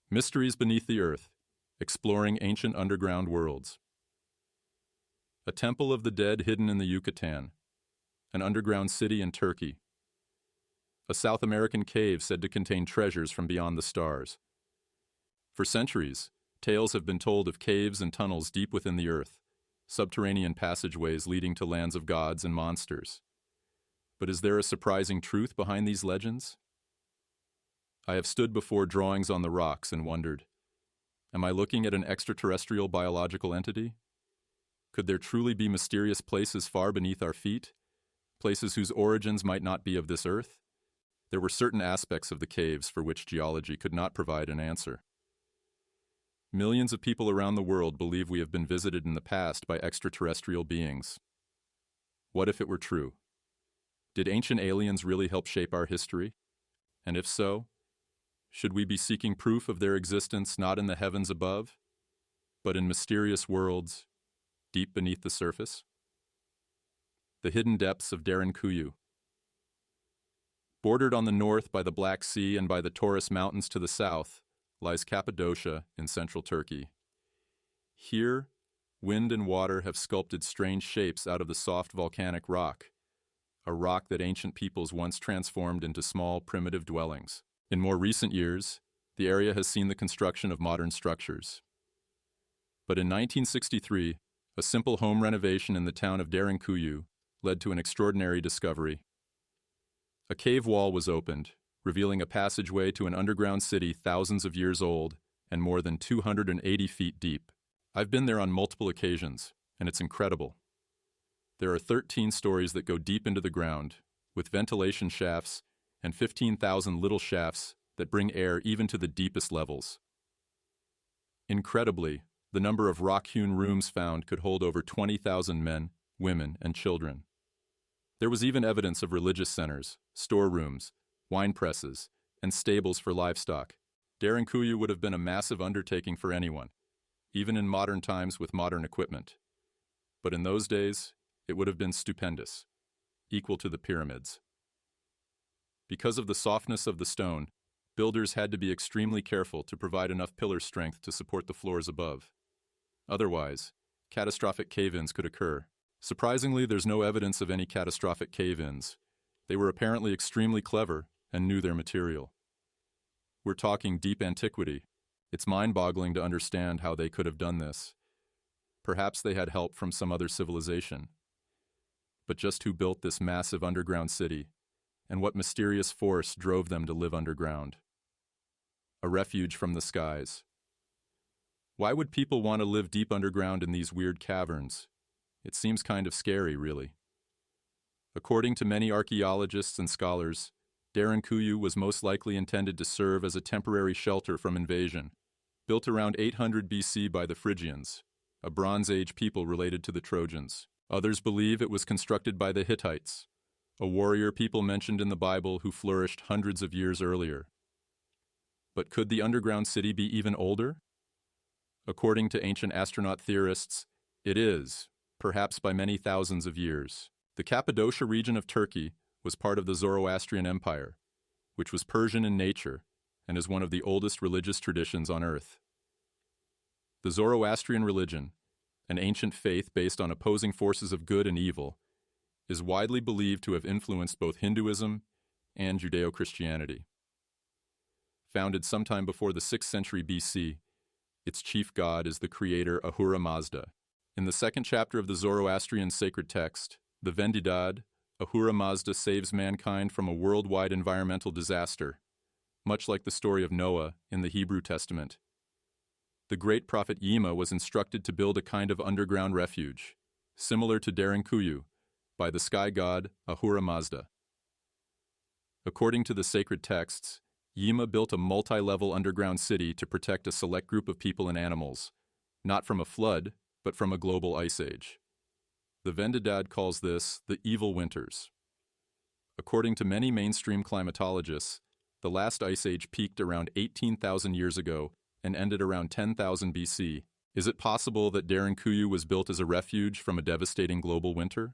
Mysteries Beneath the Earth, Exploring Ancient Underground Worlds. A Temple of the Dead hidden in the Yucatan. An underground city in Turkey. A South American cave said to contain treasures from beyond the stars. For centuries, tales have been told of caves and tunnels deep within the earth, subterranean passageways leading to lands of gods and monsters. But is there a surprising truth behind these legends? I have stood before drawings on the rocks and wondered, am I looking at an extraterrestrial biological entity? Could there truly be mysterious places far beneath our feet? Places whose origins might not be of this earth? There were certain aspects of the caves for which geology could not provide an answer. Millions of people around the world believe we have been visited in the past by extraterrestrial beings. What if it were true? Did ancient aliens really help shape our history? And if so, should we be seeking proof of their existence not in the heavens above, but in mysterious worlds deep beneath the surface? The hidden depths of Derinkuyu. Bordered on the north by the Black Sea and by the Taurus Mountains to the south, lies Cappadocia in central Turkey. Here, wind and water have sculpted strange shapes out of the soft volcanic rock, a rock that ancient peoples once transformed into small, primitive dwellings. In more recent years, the area has seen the construction of modern structures. But in 1963, a simple home renovation in the town of Derinkuyu led to an extraordinary discovery. A cave wall was opened, revealing a passageway to an underground city thousands of years old and more than 280 feet deep. I've been there on multiple occasions, and it's incredible. There are 13 stories that go deep into the ground, with ventilation shafts and 15,000 little shafts that bring air even to the deepest levels. Incredibly, the number of rock-hewn rooms found could hold over 20,000 men, women, and children. There was even evidence of religious centers, storerooms, wine presses, and stables for livestock. Derinkuyu would have been a massive undertaking for anyone, even in modern times with modern equipment. But in those days, it would have been stupendous, equal to the pyramids. Because of the softness of the stone, builders had to be extremely careful to provide enough pillar strength to support the floors above. Otherwise, catastrophic cave-ins could occur. Surprisingly, there's no evidence of any catastrophic cave-ins. They were apparently extremely clever and knew their material. We're talking deep antiquity. It's mind-boggling to understand how they could have done this. Perhaps they had help from some other civilization. But just who built this massive underground city? And what mysterious force drove them to live underground? A refuge from the skies. Why would people want to live deep underground in these weird caverns? It seems kind of scary, really. According to many archaeologists and scholars, Derinkuyu was most likely intended to serve as a temporary shelter from invasion. Built around 800 BC by the Phrygians, a Bronze Age people related to the Trojans. Others believe it was constructed by the Hittites, a warrior people mentioned in the Bible who flourished hundreds of years earlier. But could the underground city be even older? According to ancient astronaut theorists, it is, perhaps by many thousands of years. The Cappadocia region of Turkey was part of the Zoroastrian Empire, which was Persian in nature and is one of the oldest religious traditions on earth. The Zoroastrian religion, an ancient faith based on opposing forces of good and evil, is widely believed to have influenced both Hinduism and Judeo-Christianity. Founded sometime before the 6th century BC, its chief god is the creator Ahura Mazda. In the second chapter of the Zoroastrian sacred text, the Vendidad, Ahura Mazda saves mankind from a worldwide environmental disaster, much like the story of Noah in the Hebrew Testament. The great prophet Yima was instructed to build a kind of underground refuge, similar to Derinkuyu, by the sky god Ahura Mazda. According to the sacred texts, Yima built a multi-level underground city to protect a select group of people and animals, not from a flood, but from a global ice age. The Vendidad calls this the evil winters. According to many mainstream climatologists, the last ice age peaked around 18,000 years ago and ended around 10,000 BC. Is it possible that Derinkuyu was built as a refuge from a devastating global winter?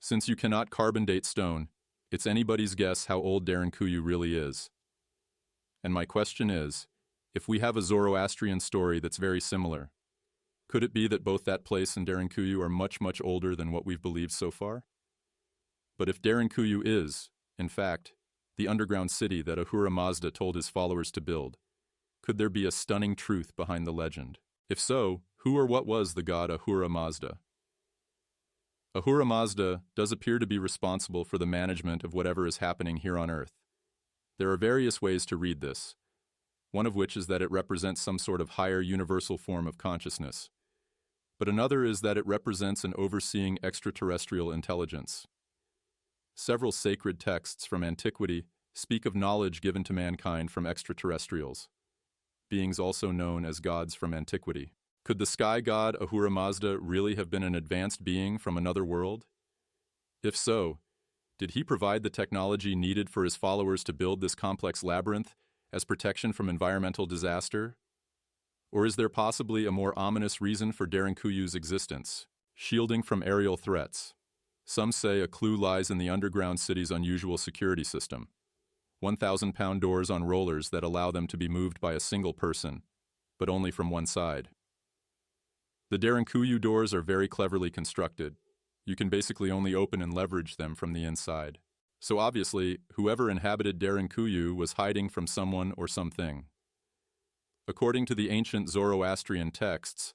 Since you cannot carbon date stone, it's anybody's guess how old Derinkuyu really is. And my question is, if we have a Zoroastrian story that's very similar, could it be that both that place and Derinkuyu are much, much older than what we've believed so far? But if Derinkuyu is, in fact, the underground city that Ahura Mazda told his followers to build, could there be a stunning truth behind the legend? If so, who or what was the god Ahura Mazda? Ahura Mazda does appear to be responsible for the management of whatever is happening here on Earth. There are various ways to read this, one of which is that it represents some sort of higher universal form of consciousness, but another is that it represents an overseeing extraterrestrial intelligence. Several sacred texts from antiquity speak of knowledge given to mankind from extraterrestrials, beings also known as gods from antiquity. Could the sky god Ahura Mazda really have been an advanced being from another world? If so, did he provide the technology needed for his followers to build this complex labyrinth as protection from environmental disaster? Or is there possibly a more ominous reason for Derinkuyu's existence? Shielding from aerial threats. Some say a clue lies in the underground city's unusual security system. 1,000-pound doors on rollers that allow them to be moved by a single person, but only from one side. The Derinkuyu doors are very cleverly constructed. You can basically only open and leverage them from the inside. So obviously, whoever inhabited Derinkuyu was hiding from someone or something. According to the ancient Zoroastrian texts,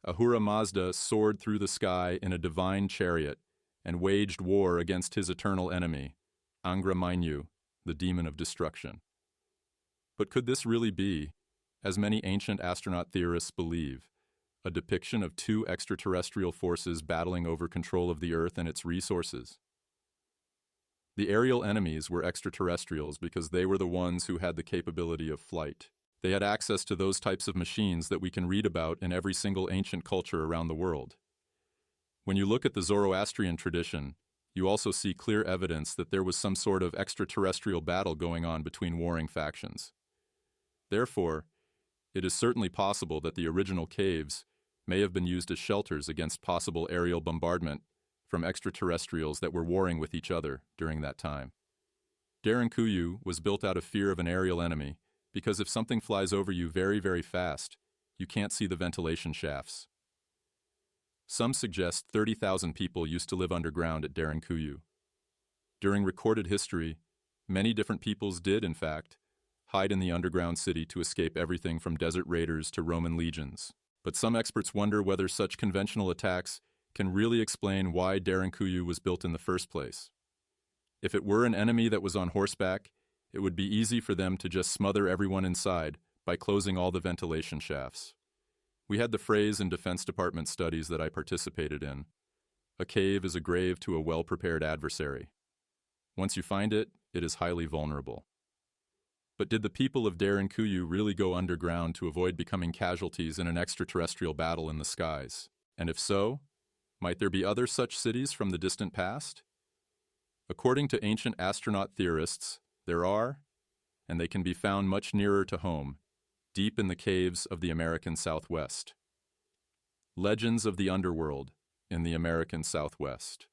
Ahura Mazda soared through the sky in a divine chariot and waged war against his eternal enemy, Angra Mainyu, the demon of destruction. But could this really be, as many ancient astronaut theorists believe, a depiction of two extraterrestrial forces battling over control of the Earth and its resources? The aerial enemies were extraterrestrials because they were the ones who had the capability of flight. They had access to those types of machines that we can read about in every single ancient culture around the world. When you look at the Zoroastrian tradition, you also see clear evidence that there was some sort of extraterrestrial battle going on between warring factions. Therefore, it is certainly possible that the original caves may have been used as shelters against possible aerial bombardment from extraterrestrials that were warring with each other during that time. Derinkuyu was built out of fear of an aerial enemy because if something flies over you very, very fast, you can't see the ventilation shafts. Some suggest 30,000 people used to live underground at Derinkuyu. During recorded history, many different peoples did, in fact, hide in the underground city to escape everything from desert raiders to Roman legions. But some experts wonder whether such conventional attacks can really explain why Derinkuyu was built in the first place. If it were an enemy that was on horseback, it would be easy for them to just smother everyone inside by closing all the ventilation shafts. We had the phrase in Defense Department studies that I participated in, "A cave is a grave to a well-prepared adversary." Once you find it, it is highly vulnerable. But did the people of Derinkuyu really go underground to avoid becoming casualties in an extraterrestrial battle in the skies? And if so, might there be other such cities from the distant past? According to ancient astronaut theorists, there are, and they can be found much nearer to home, deep in the caves of the American Southwest. Legends of the underworld in the American Southwest.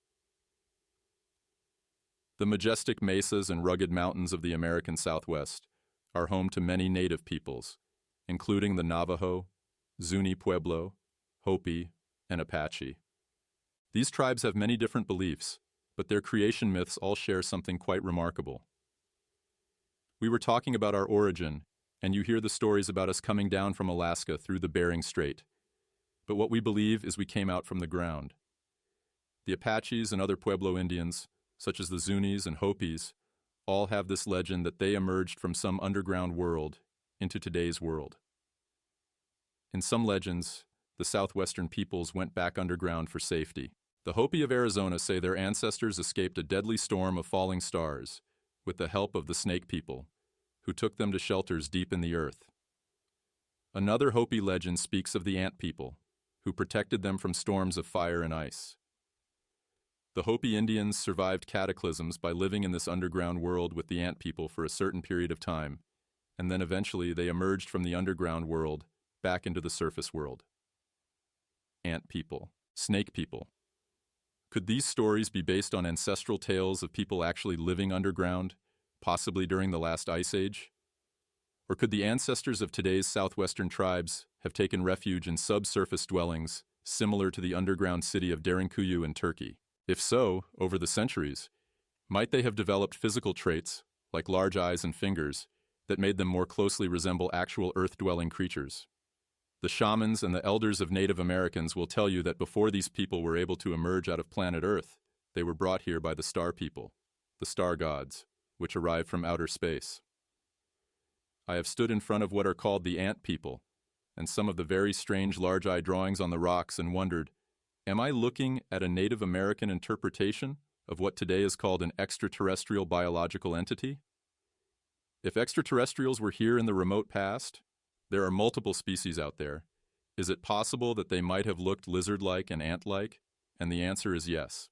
The majestic mesas and rugged mountains of the American Southwest are home to many native peoples, including the Navajo, Zuni Pueblo, Hopi, and Apache. These tribes have many different beliefs, but their creation myths all share something quite remarkable. We were talking about our origin, and you hear the stories about us coming down from Alaska through the Bering Strait. But what we believe is we came out from the ground. The Apaches and other Pueblo Indians, such as the Zunis and Hopis, all have this legend that they emerged from some underground world into today's world. In some legends, the southwestern peoples went back underground for safety. The Hopi of Arizona say their ancestors escaped a deadly storm of falling stars with the help of the Snake people, who took them to shelters deep in the earth. Another Hopi legend speaks of the Ant people, who protected them from storms of fire and ice. The Hopi Indians survived cataclysms by living in this underground world with the Ant people for a certain period of time, and then eventually they emerged from the underground world back into the surface world. Ant people, Snake people. Could these stories be based on ancestral tales of people actually living underground, possibly during the last ice age? Or could the ancestors of today's southwestern tribes have taken refuge in subsurface dwellings similar to the underground city of Derinkuyu in Turkey? If so, over the centuries, might they have developed physical traits, like large eyes and fingers, that made them more closely resemble actual earth-dwelling creatures? The shamans and the elders of Native Americans will tell you that before these people were able to emerge out of planet Earth, they were brought here by the star people, the star gods, which arrived from outer space. I have stood in front of what are called the ant people, and some of the very strange large-eye drawings on the rocks and wondered, am I looking at a Native American interpretation of what today is called an extraterrestrial biological entity? If extraterrestrials were here in the remote past, there are multiple species out there. Is it possible that they might have looked lizard-like and ant-like? And the answer is yes.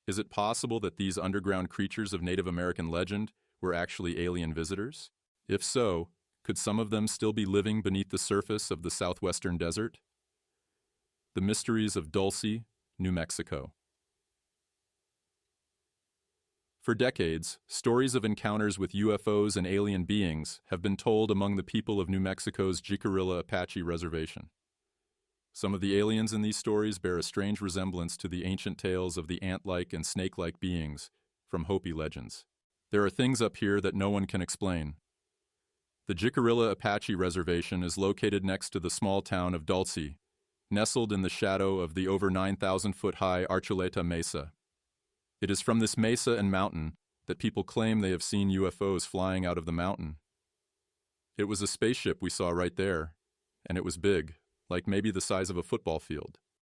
Is it possible that these underground creatures of Native American legend were actually alien visitors? If so, could some of them still be living beneath the surface of the southwestern desert? The mysteries of Dulce, New Mexico. For decades, stories of encounters with UFOs and alien beings have been told among the people of New Mexico's Jicarilla Apache Reservation. Some of the aliens in these stories bear a strange resemblance to the ancient tales of the ant-like and snake-like beings from Hopi legends. There are things up here that no one can explain. The Jicarilla Apache Reservation is located next to the small town of Dulce, nestled in the shadow of the over 9,000-foot-high Archuleta Mesa. It is from this mesa and mountain that people claim they have seen UFOs flying out of the mountain. It was a spaceship we saw right there, and it was big, like maybe the size of a football field.